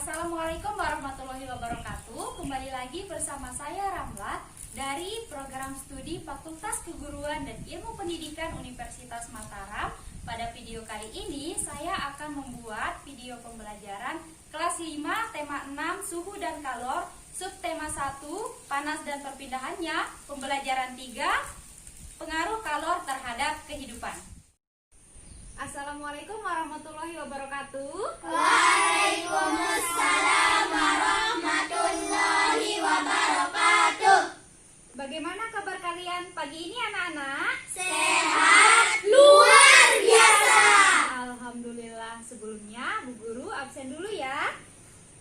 Assalamualaikum warahmatullahi wabarakatuh. Kembali lagi bersama saya Ramla dari program studi Fakultas Keguruan dan Ilmu Pendidikan Universitas Mataram. Pada video kali ini saya akan membuat video pembelajaran kelas 5 tema 6 suhu dan kalor, subtema 1 panas dan perpindahannya, pembelajaran 3 pengaruh kalor terhadap kehidupan. Assalamualaikum warahmatullahi wabarakatuh. Waalaikumsalam warahmatullahi wabarakatuh. Bagaimana kabar kalian pagi ini anak-anak? Sehat luar biasa. Alhamdulillah. Sebelumnya Bu Guru absen dulu ya.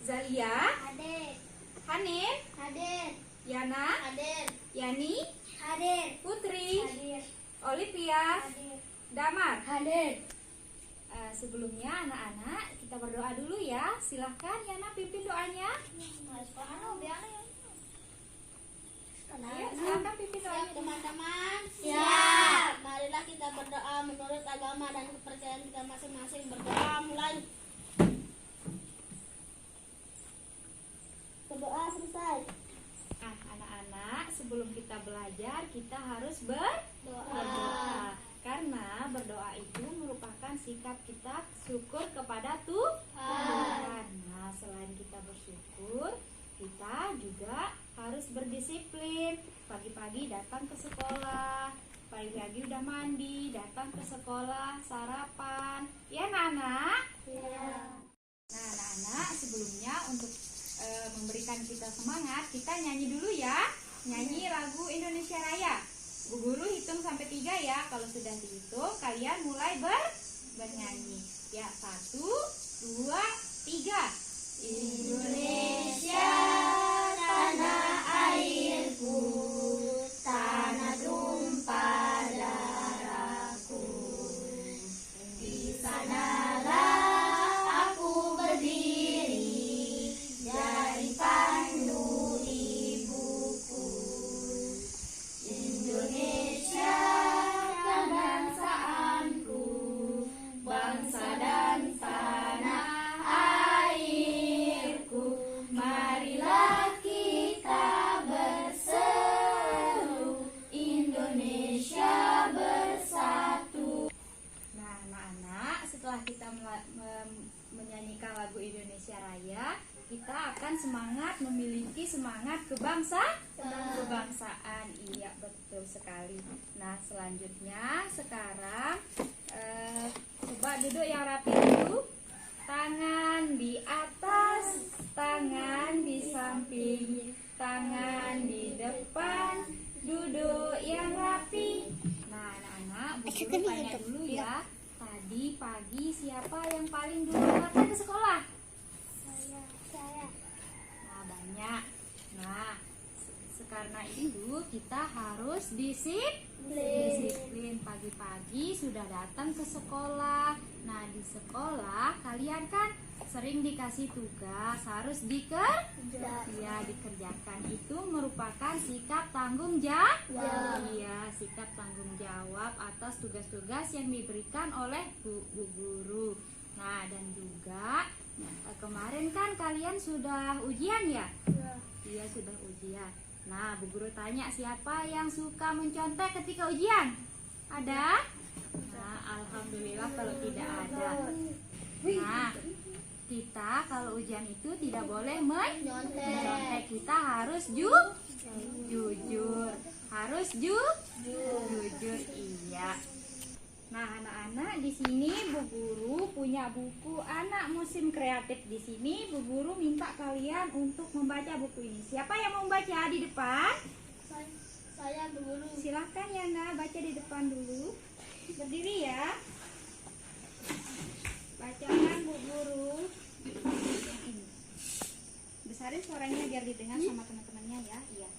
Zalia, Hadir. Hanin, Hadir. Yana, Hadir. Yani, Hadir. Putri, Hadir. Olivia, Hadir. Damar. Hadir. Sebelumnya anak-anak kita berdoa dulu ya. Silahkan Yana pimpin doanya. Ayo silahkan pimpin Siap doanya. teman-teman? Siap. Marilah kita berdoa menurut agama dan kepercayaan kita masing-masing. Berdoa mulai. Berdoa selesai. Nah, anak-anak, sebelum kita belajar kita harus berdoa. Karena berdoa itu merupakan sikap kita syukur kepada Tuhan. Nah, selain kita bersyukur, kita juga harus berdisiplin. Pagi-pagi datang ke sekolah, pagi-pagi udah mandi, datang ke sekolah, sarapan. Ya, anak-anak? Ya. Nah, anak-anak, sebelumnya untuk memberikan kita semangat, kita nyanyi dulu ya. Nyanyi lagu Indonesia Raya. Bu Guru hitung sampai 3 ya. Kalau sudah dihitung, kalian mulai bernyanyi. Ya, 1, 2, 3. Indonesia tanah airku, tanah tumpah darahku. Di sanalah aku berdiri, jadi pandu ibuku. Indonesia kebangsaanku, bangsa dan tanah airku. Marilah kita berseru, Indonesia bersatu. Nah, anak-anak, setelah kita menyanyikan lagu Indonesia Raya, kita akan memiliki semangat kebangsaan. Iya, betul sekali. Nah, selanjutnya sekarang coba duduk yang rapi dulu. Tangan di atas, tangan di samping, tangan di depan, duduk yang rapi. Nah, anak-anak, Bu Guru tanya dulu ya. Tadi pagi siapa yang paling dulu datang ke sekolah? Saya. Nah, banyak. Nah, karena itu kita harus disiplin. Pagi-pagi sudah datang ke sekolah. Nah, di sekolah kalian kan sering dikasih tugas, harus dikerjakan. Itu merupakan sikap tanggung jawab. Iya, sikap tanggung jawab atas tugas-tugas yang diberikan oleh Bu Guru. Nah, dan juga kemarin kan kalian sudah ujian ya? Iya, sudah ujian. Nah, Bu Guru tanya, siapa yang suka mencontek ketika ujian? Ada? Nah, alhamdulillah kalau tidak ada. Nah, kita kalau ujian itu tidak boleh mencontek. Kita harus jujur. Harus jujur. Iya. Nah, anak-anak, di sini Bu Guru punya buku Anak Musim Kreatif. Di sini Bu Guru minta kalian untuk membaca buku ini. Siapa yang mau baca di depan? Saya dulu. Silahkan Yana, baca di depan dulu. Berdiri ya. Bacakan Bu Guru. Yang ini. Besarin suaranya biar didengar sama teman-temannya ya. Iya.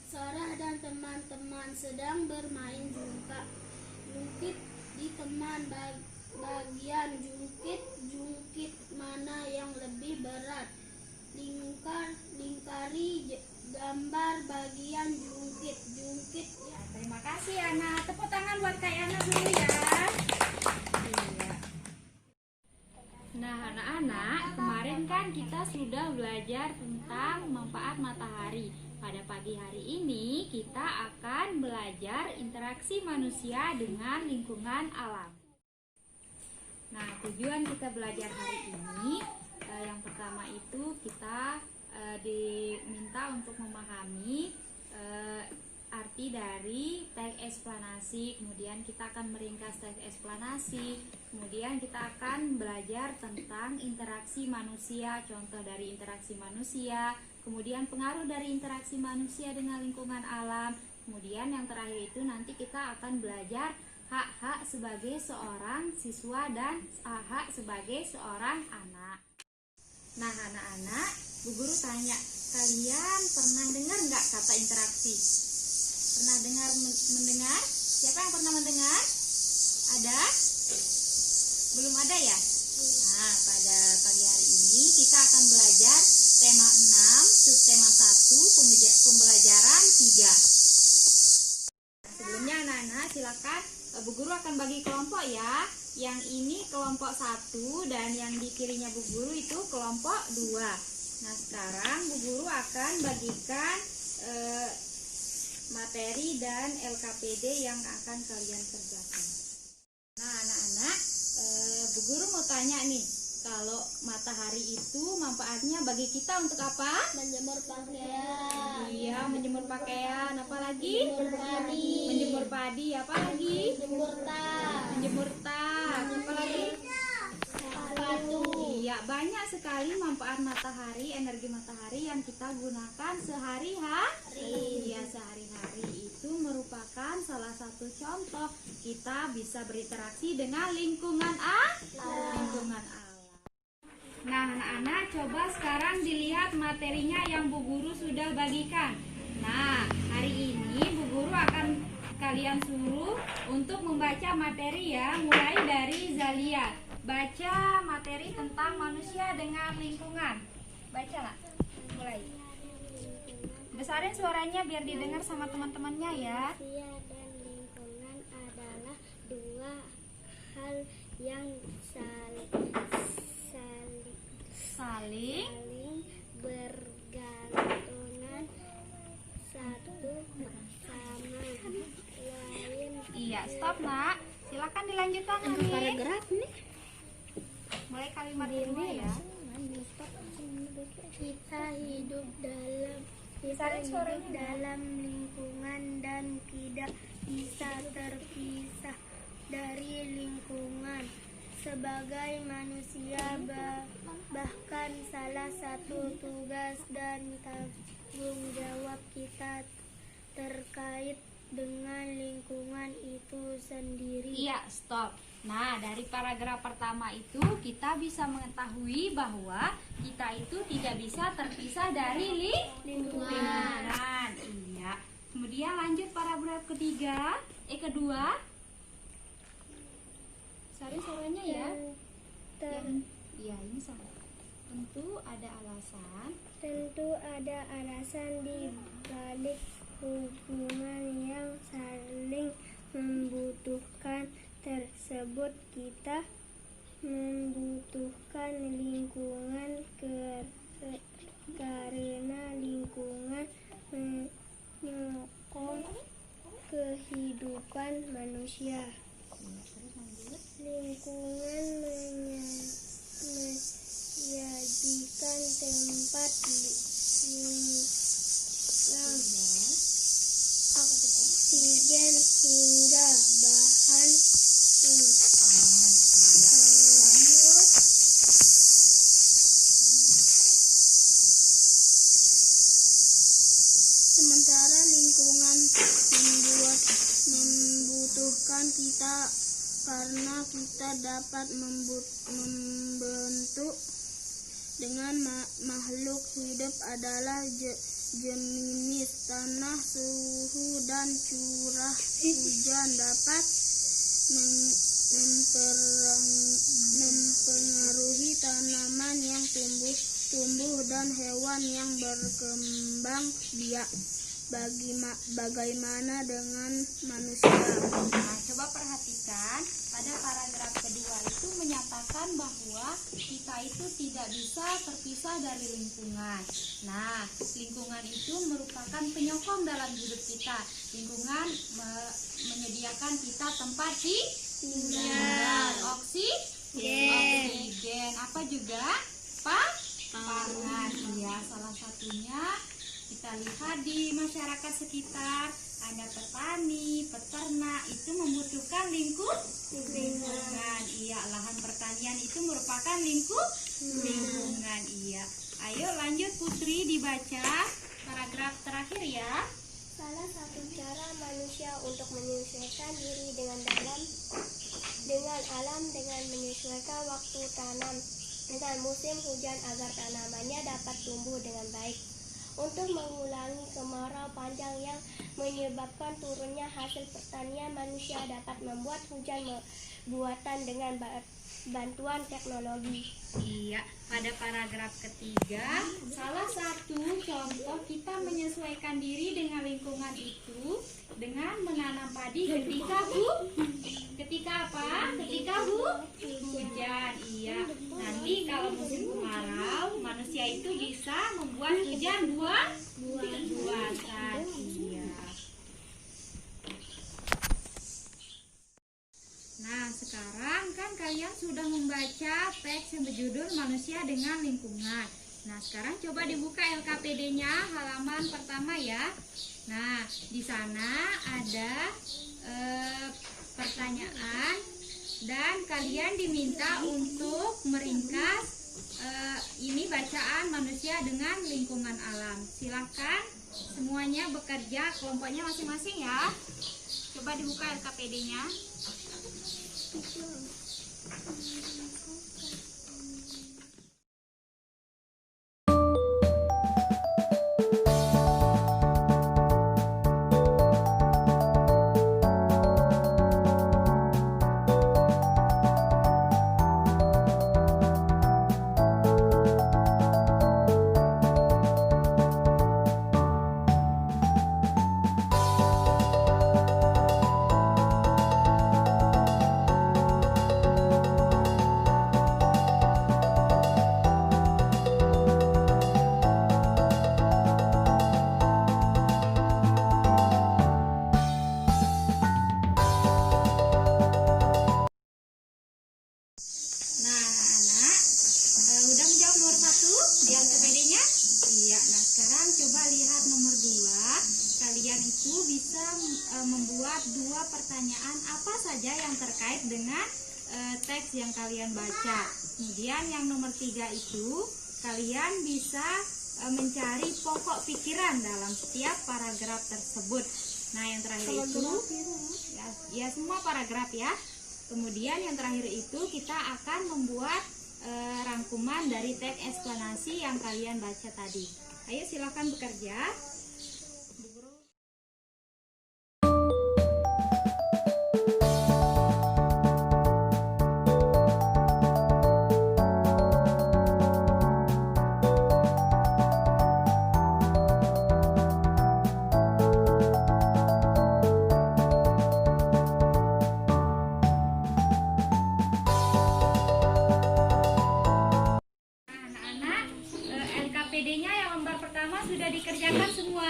Sarah dan teman-teman sedang bermain jungkit di teman bagian jungkit mana yang lebih berat. Lingkari gambar bagian jungkit ya. Terima kasih Ana. Tepuk tangan buat Kak Ana dulu ya. Iya. Nah, anak-anak anak-anak, kemarin kan kita sudah belajar tentang manfaat matahari. Pada pagi hari ini kita akan belajar interaksi manusia dengan lingkungan alam. Nah, tujuan kita belajar hari ini yang pertama itu kita diminta untuk memahami arti dari teks eksplanasi. Kemudian kita akan meringkas teks eksplanasi. Kemudian kita akan belajar tentang interaksi manusia, contoh dari interaksi manusia, kemudian pengaruh dari interaksi manusia dengan lingkungan alam. Kemudian yang terakhir itu nanti kita akan belajar hak-hak sebagai seorang siswa dan hak sebagai seorang anak. Nah, anak-anak, Bu Guru tanya, kalian pernah dengar nggak kata interaksi? Pernah mendengar? Siapa yang pernah mendengar? Ada? Belum ada ya? Nah, pada pagi hari ini kita akan belajar tema 6, subtema 1, pembelajaran 3. Sebelumnya anak-anak silakan Bu Guru akan bagi kelompok ya. Yang ini kelompok 1 dan yang di kirinya Bu Guru itu kelompok 2. Nah, sekarang Bu Guru akan bagikan materi dan LKPD yang akan kalian kerjakan. Nah, anak-anak, Bu Guru mau tanya nih, kalau matahari itu manfaatnya bagi kita untuk apa? Menjemur pakaian. Iya, menjemur pakaian. Apa lagi? Menjemur padi. Menjemur padi. Apa lagi? Menjemur tas. Menjemur tas. Apa lagi? Sepatu. Iya, banyak sekali manfaat matahari, energi matahari yang kita gunakan sehari-hari. Iya, sehari-hari itu merupakan salah satu contoh kita bisa berinteraksi dengan lingkungan lingkungan alam. Nah, anak-anak, coba sekarang dilihat materinya yang Bu Guru sudah bagikan. Nah, hari ini Bu Guru akan kalian suruh untuk membaca materi ya, mulai dari Zalia. Baca materi tentang manusia dengan lingkungan. Baca lah, mulai. Besarin suaranya biar didengar sama teman-temannya ya. Manusia dan lingkungan adalah dua hal yang Saling bergantungan satu sama lain. Iya, stop nak. Silakan dilanjutkan lagi. Paragraf nih. Mulai kalimat kedua ya. Kita hidup Besarin suaranya. dalam lingkungan dan tidak bisa terpisah dari lingkungan. Sebagai manusia, bahkan salah satu tugas dan tanggung jawab kita terkait dengan lingkungan itu sendiri. Iya, stop. Nah, dari paragraf pertama itu kita bisa mengetahui bahwa kita itu tidak bisa terpisah dari lingkungan. Iya. Kemudian lanjut paragraf kedua. Cari suaranya ya. Iya, ini sama. Tentu ada alasan di balik hubungan yang saling membutuhkan tersebut. Kita membutuhkan lingkungan karena lingkungan menyokong kehidupan manusia. Lingkungan menyajikan tempat oksigen hingga bahan sementara lingkungan membutuhkan kita karena kita dapat membentuk dengan makhluk hidup adalah jenis tanah, suhu dan curah hujan dapat mempengaruhi tanaman yang tumbuh dan hewan yang berkembang biak. Bagaimana dengan manusia? Nah, coba perhatikan pada paragraf kedua itu menyatakan bahwa kita itu tidak bisa terpisah dari lingkungan. Nah, lingkungan itu merupakan penyokong dalam hidup kita. Lingkungan menyediakan kita tempat tinggal, oksigen, apa juga pangan. Iya, salah satunya kita lihat di masyarakat sekitar ada petani, peternak itu membutuhkan lingkungan. Iya, lahan pertanian itu merupakan lingkungan. Iya. Ayo lanjut Putri dibaca paragraf terakhir ya. Salah satu cara manusia untuk menyesuaikan diri dengan alam dengan menyesuaikan waktu tanam dengan musim hujan agar tanamannya dapat tumbuh dengan baik. Untuk mengulangi kemarau panjang yang menyebabkan turunnya hasil pertanian, manusia dapat membuat hujan buatan dengan bantuan teknologi. Iya, pada paragraf ketiga, salah satu contoh kita menyesuaikan diri dengan lingkungan itu dengan menanam padi ketika apa? Ketika hujan. Iya. Nanti kalau musim kemarau, manusia itu bisa membuat hujan buatan. Iya. Nah, sekarang kan kalian sudah membaca teks yang berjudul Manusia dengan Lingkungan. Nah, sekarang coba dibuka LKPD-nya halaman pertama ya. Nah, di sana ada pertanyaan dan kalian diminta untuk meringkas ini bacaan manusia dengan lingkungan alam. Silahkan semuanya bekerja kelompoknya masing-masing ya. Coba dibuka LKPD-nya. Membuat dua pertanyaan apa saja yang terkait dengan teks yang kalian baca. Kemudian yang nomor 3 itu kalian bisa mencari pokok pikiran dalam setiap paragraf tersebut. Nah, yang terakhir itu ya semua paragraf ya. Kemudian yang terakhir itu kita akan membuat rangkuman dari teks eksplanasi yang kalian baca tadi. Ayo silakan bekerja. LKPD-nya yang lembar pertama sudah dikerjakan semua?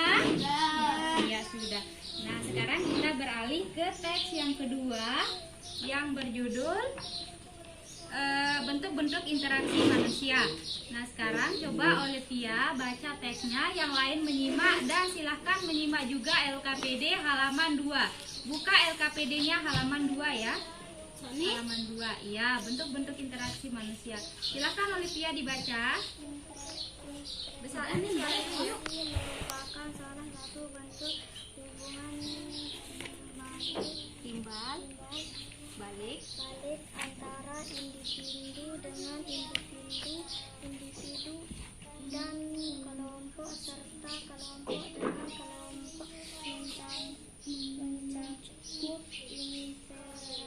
Ya sudah. Nah, sekarang kita beralih ke teks yang kedua yang berjudul bentuk-bentuk interaksi manusia. Nah, sekarang coba Olivia baca teksnya, yang lain menyimak dan silahkan menyimak juga LKPD halaman 2. Buka LKPD-nya halaman 2 ya. Halaman 2. Iya, bentuk-bentuk interaksi manusia. Silahkan Olivia dibaca. Besar ini merupakan salah satu bentuk hubungan timbal balik antara individu dengan individu dan kelompok serta kelompok dengan kelompok mencakup interaksi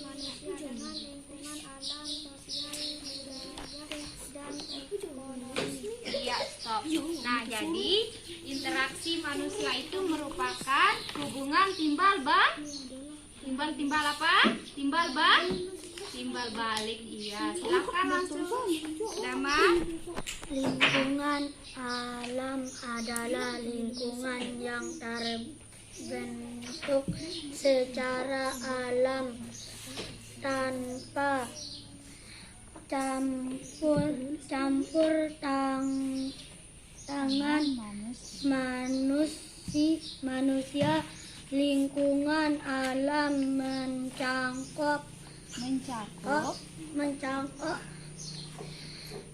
manusia dengan lingkungan alam, sosial, budaya, dan ekonomi. Iya, stop. Nah, jadi interaksi manusia itu merupakan hubungan timbal apa? Timbal balik. Iya, silakan langsung. Dama. Lingkungan alam adalah lingkungan yang terbentuk secara alam tanpa campur tangan manusia. Lingkungan alam mencakup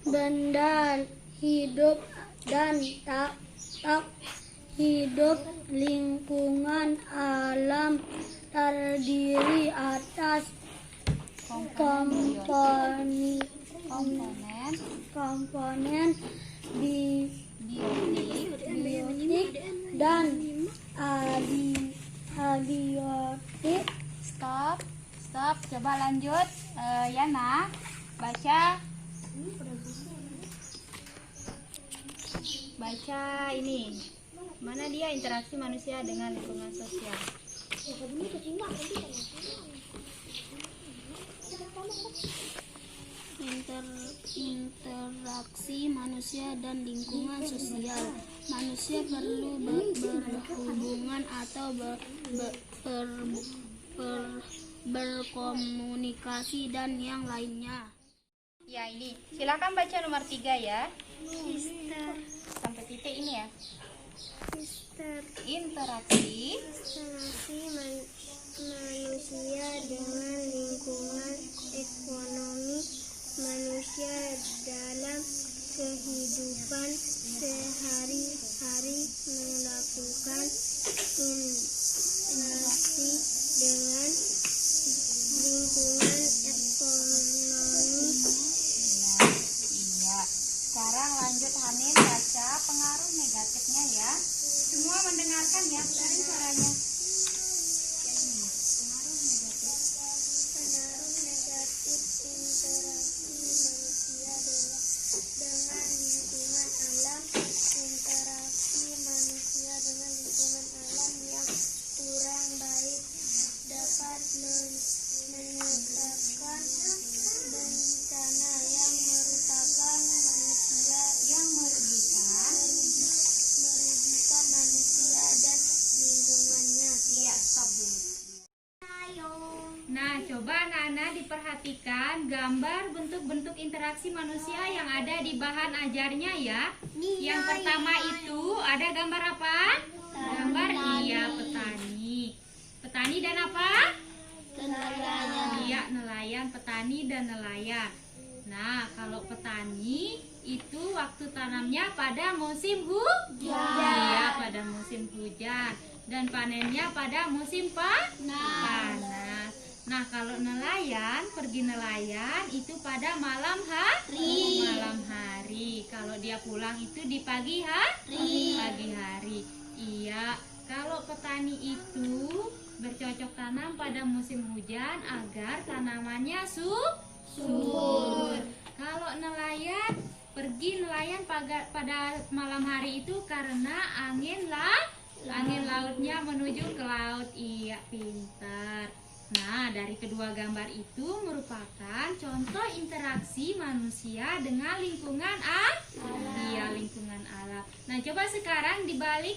benda hidup dan tak hidup. Lingkungan alam terdiri atas komponen biotik dan abiotik. Stop. Coba lanjut. Yana, baca ini. Mana dia interaksi manusia dengan lingkungan sosial? Interaksi manusia dan lingkungan sosial. Manusia perlu berhubungan atau berkomunikasi dan yang lainnya. Ya, ini. Silakan baca nomor 3 ya. Sampai titik ini ya. Interaksi manusia dengan lingkungan ekonomi. Manusia dalam kehidupan sehari-hari melakukan interaksi dengan lingkungan ekonomi. Iya. Sekarang lanjut Hanin baca pengaruh negatifnya ya. Semua mendengarkan ya, putarin suaranya. Pengaruh negatif interaksi manusia dengan lingkungan alam. Interaksi manusia dengan lingkungan alam yang kurang baik dapat menyebabkan bencana yang merupakan manusia Yang merugikan. merugikan manusia dan lingkungannya. Iya, stop dulu. Nah, coba anak-anak diperhatikan gambar bentuk-bentuk interaksi manusia yang ada di bahan ajarnya ya. Yang pertama itu ada gambar apa? Gambar petani. Petani dan apa? Iya, nelayan, petani dan nelayan. Nah, kalau petani itu waktu tanamnya pada musim hujan. Iya, pada musim hujan. Dan panennya pada musim panas. Nah, kalau nelayan, pergi nelayan itu pada malam hari. Kalau dia pulang itu di pagi hari. Iya, kalau petani itu bercocok tanam pada musim hujan agar tanamannya subur. Kalau nelayan, pergi nelayan pada malam hari itu karena angin lautnya menuju ke laut. Iya, pintar. Nah, dari kedua gambar itu merupakan contoh interaksi manusia dengan lingkungan alam. Iya, lingkungan alam. Nah, coba sekarang dibalik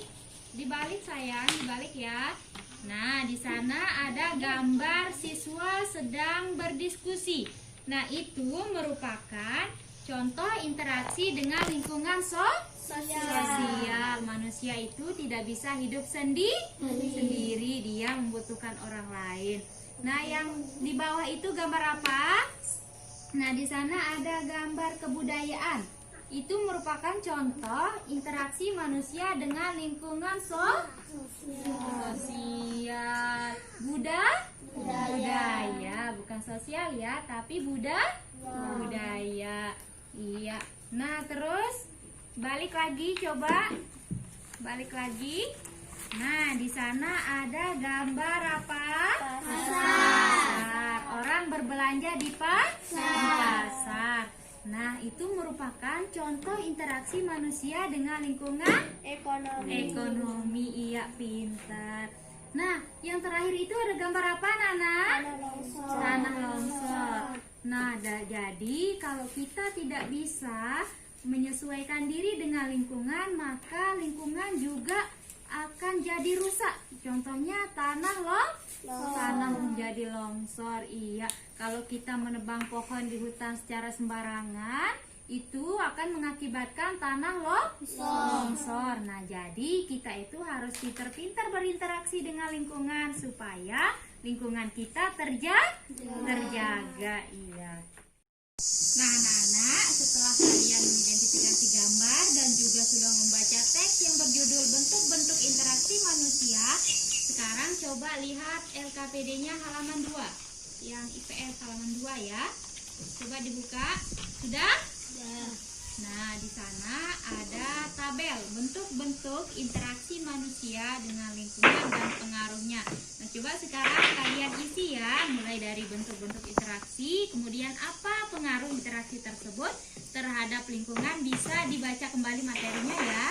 sayang, dibalik ya. Nah, di sana ada gambar siswa sedang berdiskusi. Nah, itu merupakan contoh interaksi dengan lingkungan sosial. Manusia itu tidak bisa hidup sendiri, dia membutuhkan orang lain. Nah, yang di bawah itu gambar apa? Nah, di sana ada gambar kebudayaan. Itu merupakan contoh interaksi manusia dengan lingkungan sosial. Budaya, bukan sosial ya, tapi budaya. Iya. Nah, terus balik lagi, coba balik lagi. Nah, di sana ada gambar apa? Pasar. Orang berbelanja di pasar. Nah, itu merupakan contoh interaksi manusia dengan lingkungan ekonomi. Iya, pintar. Nah, yang terakhir itu ada gambar apa, Nana? Tanah longsor. Nah, jadi kalau kita tidak bisa menyesuaikan diri dengan lingkungan, maka lingkungan juga akan jadi rusak. Contohnya tanah menjadi longsor. Iya, kalau kita menebang pohon di hutan secara sembarangan, itu akan mengakibatkan tanah longsor. Nah, jadi kita itu harus pintar-pintar berinteraksi dengan lingkungan supaya lingkungan kita terjaga. Iya. Nah, anak-anak, setelah kalian mengidentifikasi gambar dan juga sudah membaca teks yang berjudul bentuk-bentuk interaksi manusia, sekarang coba lihat LKPD-nya halaman 2. Yang IPS halaman 2 ya. Coba dibuka. Sudah? Ya. Nah, di sana ada tabel bentuk-bentuk interaksi manusia dengan lingkungan dan pengaruhnya. Nah, coba sekarang kalian isi ya, mulai dari bentuk-bentuk interaksi, kemudian apa pengaruh interaksi tersebut terhadap lingkungan. Bisa dibaca kembali materinya ya.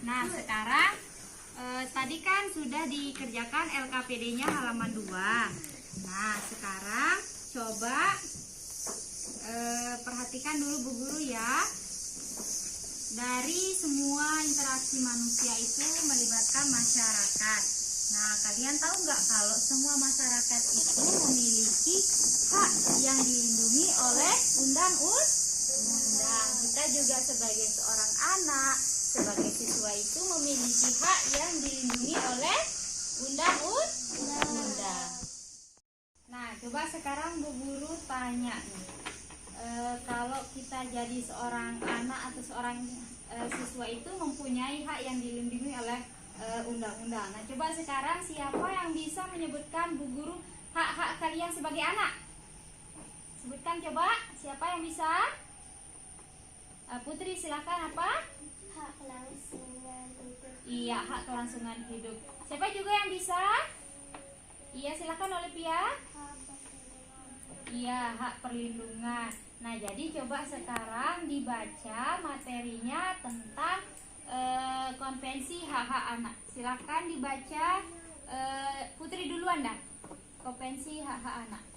Nah, sekarang tadi kan sudah dikerjakan LKPD-nya halaman 2. Nah, sekarang coba perhatikan dulu Bu Guru ya. Dari semua interaksi manusia itu melibatkan masyarakat. Nah, kalian tahu nggak kalau semua masyarakat itu memiliki hak yang dilindungi oleh undang-undang. Kita juga sebagai seorang anak, sebagai siswa itu memiliki hak yang dilindungi oleh undang-undang. Nah, coba sekarang Bu Guru tanya nih, kalau kita jadi seorang anak atau seorang siswa itu mempunyai hak yang dilindungi oleh undang-undang. Nah, coba sekarang siapa yang bisa menyebutkan Bu Guru hak-hak kalian sebagai anak? Sebutkan coba, siapa yang bisa? Putri, silakan. Apa? Hak kelangsungan hidup. Iya, hak kelangsungan hidup. Siapa juga yang bisa? Iya, silakan Olivia. Iya, hak perlindungan. Nah, jadi coba sekarang dibaca materinya tentang konvensi hak-hak anak. Silakan dibaca. Putri duluan dah. Konvensi hak-hak anak.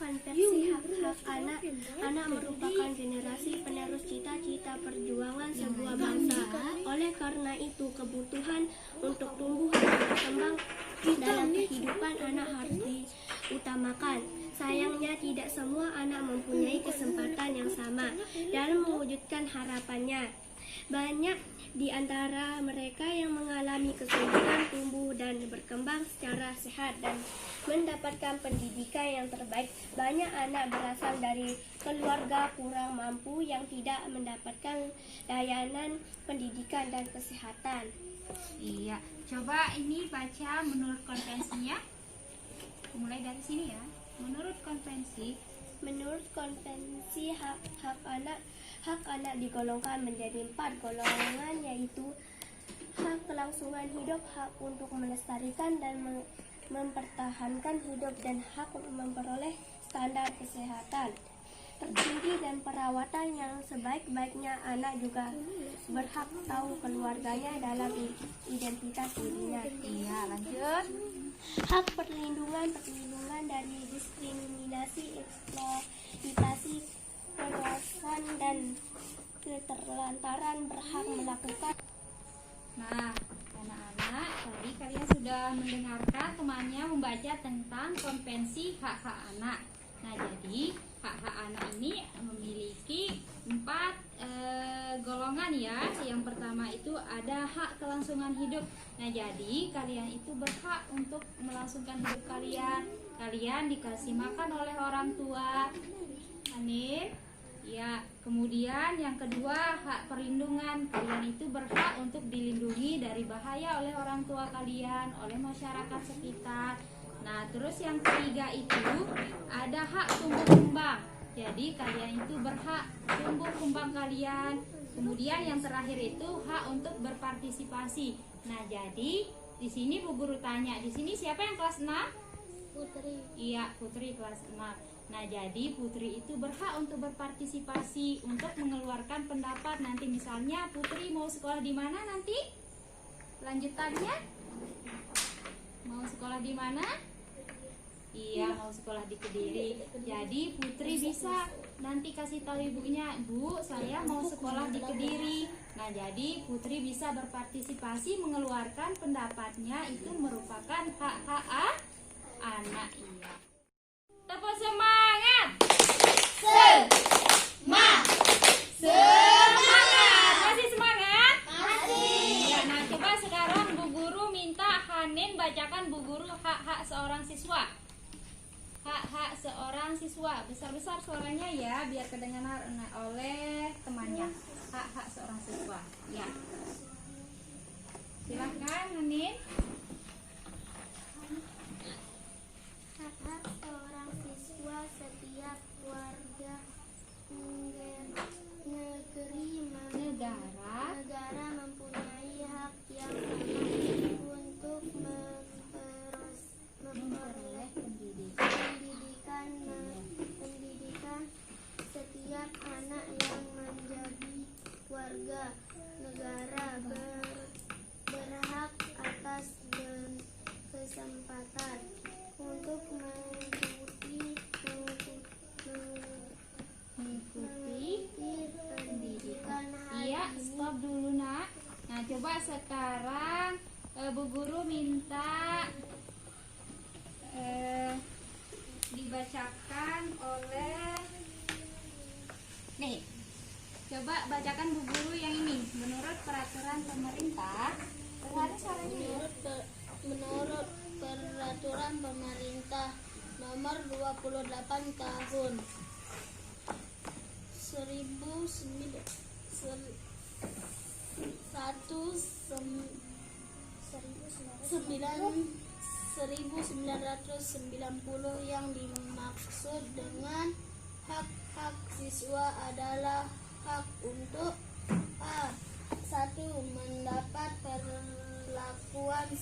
Konvensi hak-hak anak merupakan generasi penerus cita-cita perjuangan sebuah bangsa. Oleh karena itu, kebutuhan untuk tumbuh dan berkembang dalam kehidupan anak harus diutamakan. Sayangnya, tidak semua anak mempunyai kesempatan yang sama dalam mewujudkan harapannya. Banyak di antara mereka yang mengalami kesulitan tumbuh dan berkembang secara sehat dan mendapatkan pendidikan yang terbaik. Banyak anak berasal dari keluarga kurang mampu yang tidak mendapatkan layanan pendidikan dan kesehatan. Iya, coba ini baca menurut konvensinya. Mulai dari sini ya. Menurut konvensi hak anak digolongkan menjadi 4 golongan, yaitu hak kelangsungan hidup, hak untuk melestarikan dan mempertahankan hidup, dan hak memperoleh standar kesehatan tertinggi dan perawatan yang sebaik-baiknya. Anak juga berhak tahu keluarganya dalam identitas dirinya. Iya, lanjut. Hak perlindungan dari diskriminasi, eksploitasi, kekerasan, dan keterlantaran, berhak melakukan. Nah, anak-anak, tadi kalian sudah mendengarkan temannya membaca tentang konvensi hak-hak anak. Nah, jadi hak-hak anak ini memiliki 4 golongan ya. Yang pertama itu ada hak kelangsungan hidup. Nah, jadi kalian itu berhak untuk melangsungkan hidup kalian. Kalian dikasih makan oleh orang tua. Amin. Ya, kemudian yang kedua hak perlindungan. Kalian itu berhak untuk dilindungi dari bahaya oleh orang tua kalian, oleh masyarakat sekitar. Nah, terus yang ketiga itu ada hak tumbuh kembang. Jadi kalian itu berhak tumbuh kembang kalian. Kemudian yang terakhir itu hak untuk berpartisipasi. Nah, jadi di sini Bu Guru tanya, di sini siapa yang kelas 6? Putri. Iya, Putri kelas 6. Nah, jadi Putri itu berhak untuk berpartisipasi, untuk mengeluarkan pendapat. Nanti misalnya Putri mau sekolah di mana nanti? Lanjutannya? Mau sekolah di mana? Iya, mau sekolah di Kediri. Jadi Putri bisa nanti kasih tahu ibunya, Bu, saya mau sekolah di Kediri. Nah, jadi Putri bisa berpartisipasi, mengeluarkan pendapatnya. Itu merupakan hak-hak anak. Iya. Tepuk semangat. Semangat. Masih semangat? Masih. Iya, nah coba sekarang Bu Guru minta Hanin bacakan Bu Guru hak-hak seorang siswa. Hak-hak seorang siswa. Besar-besar suaranya ya, biar kedengaran oleh temannya. Hak-hak seorang siswa. Ya. Silahkan Hanin. Hak-hak seorang siswa, setiap warga negara mempunyai hak yang sama untuk memperoleh pendidikan. Setiap anak yang menjadi warga negara berhak atas kesempatan untuk mengikuti pendidikan. Iya, stop dulu nak. Nah, coba sekarang Bu Guru minta dibacakan oleh nih. Coba bacakan Bu Guru yang ini. Menurut peraturan pemerintah, Menurut peraturan pemerintah nomor 28 tahun 1990 yang dimaksud dengan hak-hak siswa adalah hak untuk satu, mendapat perlakuan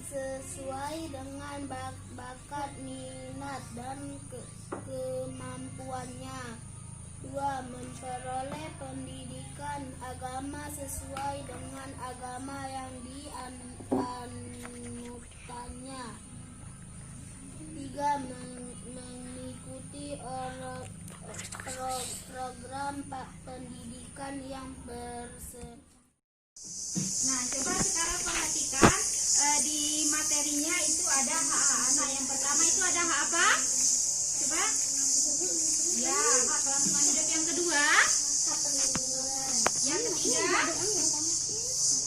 sesuai dengan bakat, minat, dan kemampuannya. 2. Memperoleh pendidikan agama sesuai dengan agama yang dianutannya. 3. Mengikuti program pendidikan yang berserta. Nah, coba sekarang perhatikan di materinya itu ada hak-hak anak. Yang pertama itu ada hak apa? Coba. Ya, hak kelangsungan hidup. Yang kedua? Yang ketiga?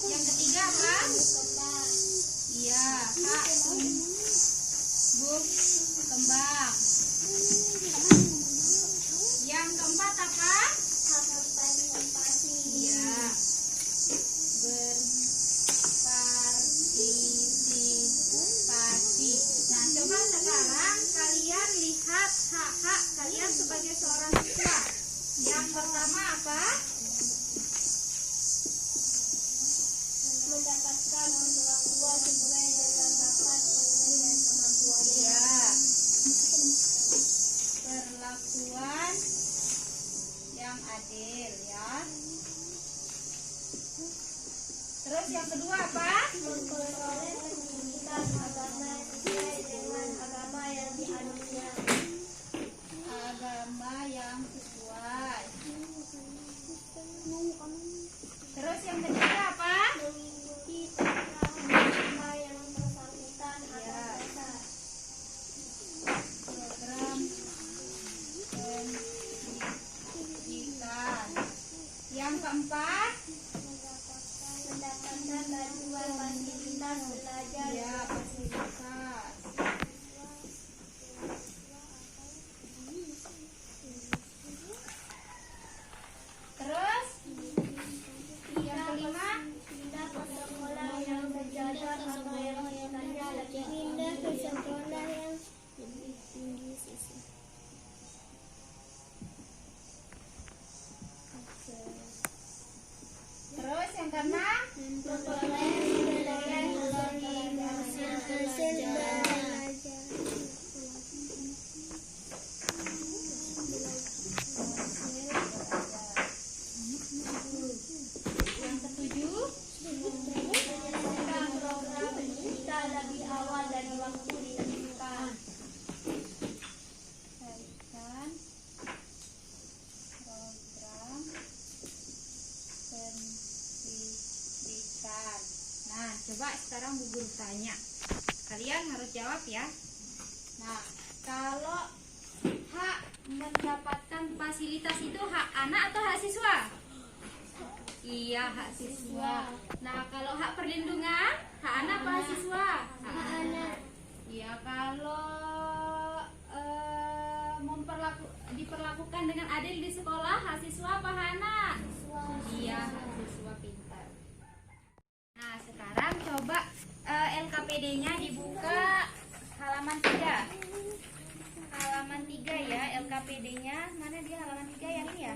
Yang ketiga apa? Iya, hak tumbuh kembang. Yang keempat apa? Hak berpartisipasi. Iya. Berpartisipasi. Nah, coba sekarang kalian lihat hak-hak kalian sebagai seorang siswa. Yang pertama apa? Mendapatkan perlakuan sesuai dengan bakat dan kemampuan. Ya. Perlakuan yang adil ya. Terus yang kedua apa? Memperoleh pendidikan agama sesuai dengan agama yang dianutnya. Agama yang sesuai. Terus yang ketiga apa? Mengikuti program agama yang bersangkutan atau dasar. Bu Guru tanya. Kalian harus jawab ya. Nah, kalau hak mendapatkan fasilitas itu hak anak atau hak siswa? Iya, hak siswa. Nah, kalau hak perlindungan, hak anak apa hak siswa? Hak anak. Iya, kalau diperlakukan dengan adil di sekolah, hak siswa apa hak anak? Iya, hak siswa, pintar. Nah, sekarang coba LKPD-nya dibuka halaman 3. Halaman 3 ya, LKPD-nya. Mana dia halaman 3 yang ini ya?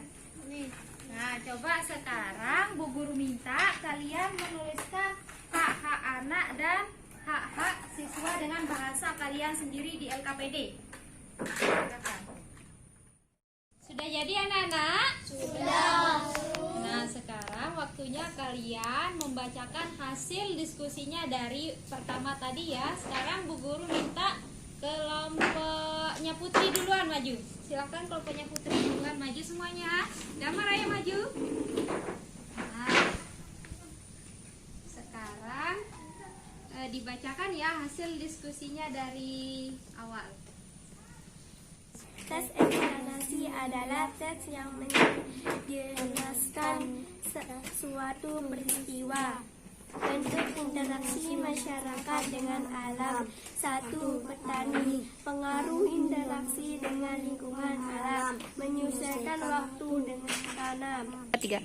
Nih. Nah, coba sekarang Bu Guru minta kalian menuliskan hak-hak anak dan hak-hak siswa dengan bahasa kalian sendiri di LKPD. Silakan. Sudah jadi anak-anak? Sudah. Nah, sekarang waktunya kalian membacakan hasil diskusinya dari pertama tadi ya. Sekarang Bu Guru minta kelompoknya Putri duluan maju. Silakan kelompoknya Putri duluan maju semuanya. Damar ayo maju. Nah, sekarang dibacakan ya hasil diskusinya dari awal. Tes eksplanasi adalah tes yang menjelaskan suatu peristiwa. Bentuk interaksi masyarakat dengan alam. 1. Petani. Pengaruh interaksi dengan lingkungan alam. Menyesuaikan waktu dengan tanam. 3.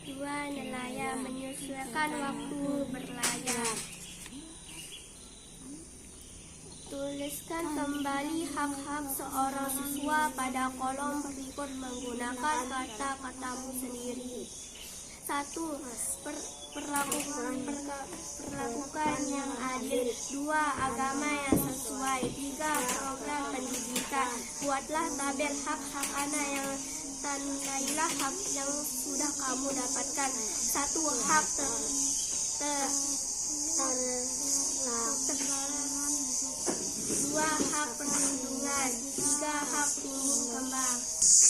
2. Nelayan. Menyesuaikan waktu berlayar. Tuliskan kembali hak-hak seorang siswa pada kolom berikut menggunakan kata-katamu sendiri. 1. Perlakukan yang adil. 2. Agama yang sesuai. 3. Program pendidikan. Buatlah tabel hak-hak anak yang tandailah hak yang sudah kamu dapatkan. 1. Hak Dua, hak perlindungan. 3. Hak tumbuh kembang.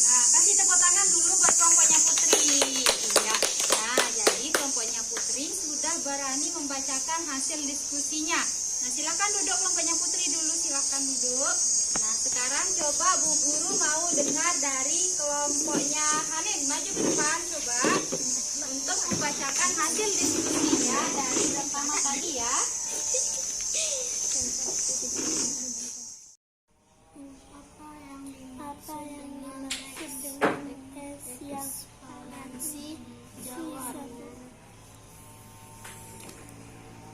Nah, kasih tepuk tangan dulu buat kelompoknya Putri. Iya. Nah, jadi kelompoknya Putri sudah berani membacakan hasil diskusinya. Nah, silakan duduk kelompoknya Putri dulu, silakan duduk. Nah, sekarang coba Bu Guru mau dengar dari kelompoknya Hanin. Maju ke depan coba untuk membacakan hasil diskusinya dari pertama tadi ya. Apa yang dimaksud dengan eksplanasi? Jawab.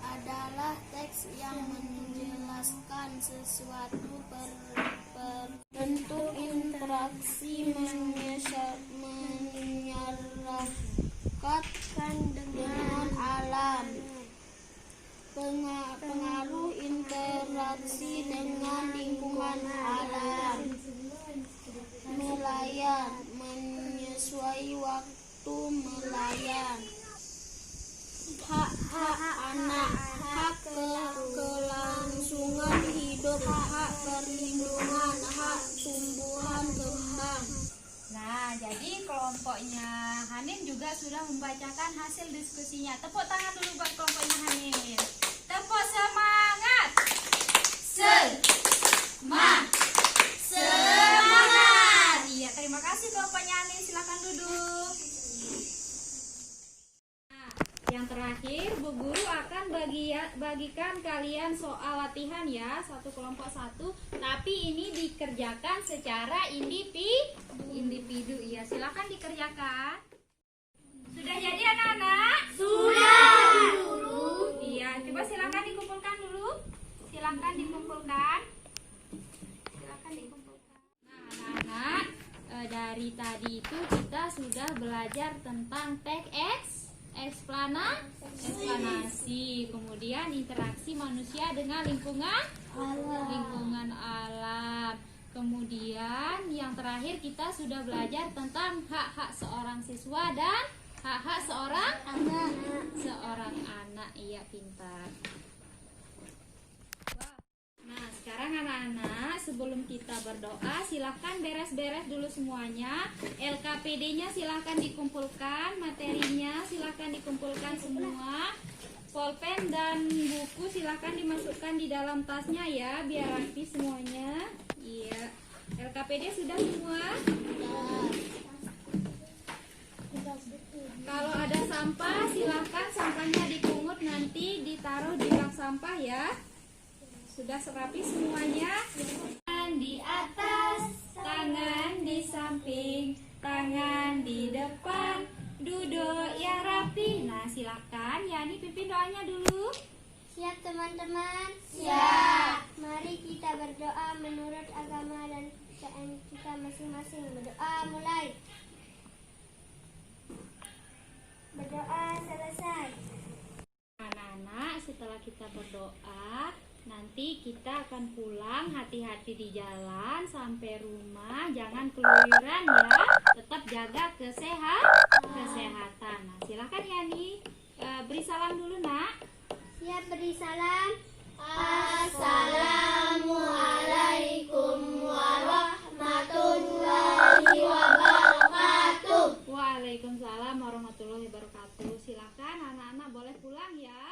Adalah teks yang menjelaskan sesuatu bentuk interaksi menyesuaikan dengan alam. Pengaruh interaksi dengan lingkungan alam. Melayan, menyesuai waktu melayan. Hak-hak anak, hak kelangsungan hidup, hak perlindungan, hak tumbuhan kembang. Nah, jadi kelompoknya Hanin juga sudah membacakan hasil diskusinya. Tepuk tangan dulu buat kelompoknya Hanin. Tepuk semangat. Semangat. Iya, terima kasih kelompoknya Hanin. Silakan duduk. Nah, yang terakhir Bu Guru akan bagikan kalian soal latihan ya, satu kelompok satu. Tapi ini dikerjakan secara individu. Iya, silakan dikerjakan. Sudah jadi anak-anak? Sudah. Guru. Iya, coba silakan dikumpulkan dulu. Silakan dikumpulkan. Nah, anak-anak, dari tadi itu kita sudah belajar tentang teks eksplanasi, kemudian interaksi manusia dengan lingkungan alam. Kemudian yang terakhir kita sudah belajar tentang hak-hak seorang siswa dan hak-hak seorang anak. Iya, pintar. Nah, sekarang anak-anak, sebelum kita berdoa, silahkan beres-beres dulu semuanya. LKPD-nya silahkan dikumpulkan, materinya silahkan dikumpulkan semua. Pulpen dan buku silahkan dimasukkan di dalam tasnya ya, biar rapi semuanya. Iya. LKPD sudah semua? Kalau ada sampah, silahkan sampahnya dipungut, nanti ditaruh di bak sampah ya. Sudah serapi semuanya? Tangan di atas, tangan di samping, tangan di depan, duduk yang rapi. Nah, silakan Yani pimpin doanya dulu. Siap teman-teman? Siap. Mari kita berdoa menurut agama dan kepercayaan kita masing-masing. Berdoa mulai. Berdoa selesai. Anak-anak, setelah kita berdoa, nanti kita akan pulang, hati-hati di jalan sampai rumah, jangan keluyuran ya, tetap jaga kesehatan. Nah, silakan Yani, beri salam dulu nak. Siap beri salam. Assalamualaikum warahmatullahi wabarakatuh. Waalaikumsalam warahmatullahi wabarakatuh. Silakan anak-anak boleh pulang ya.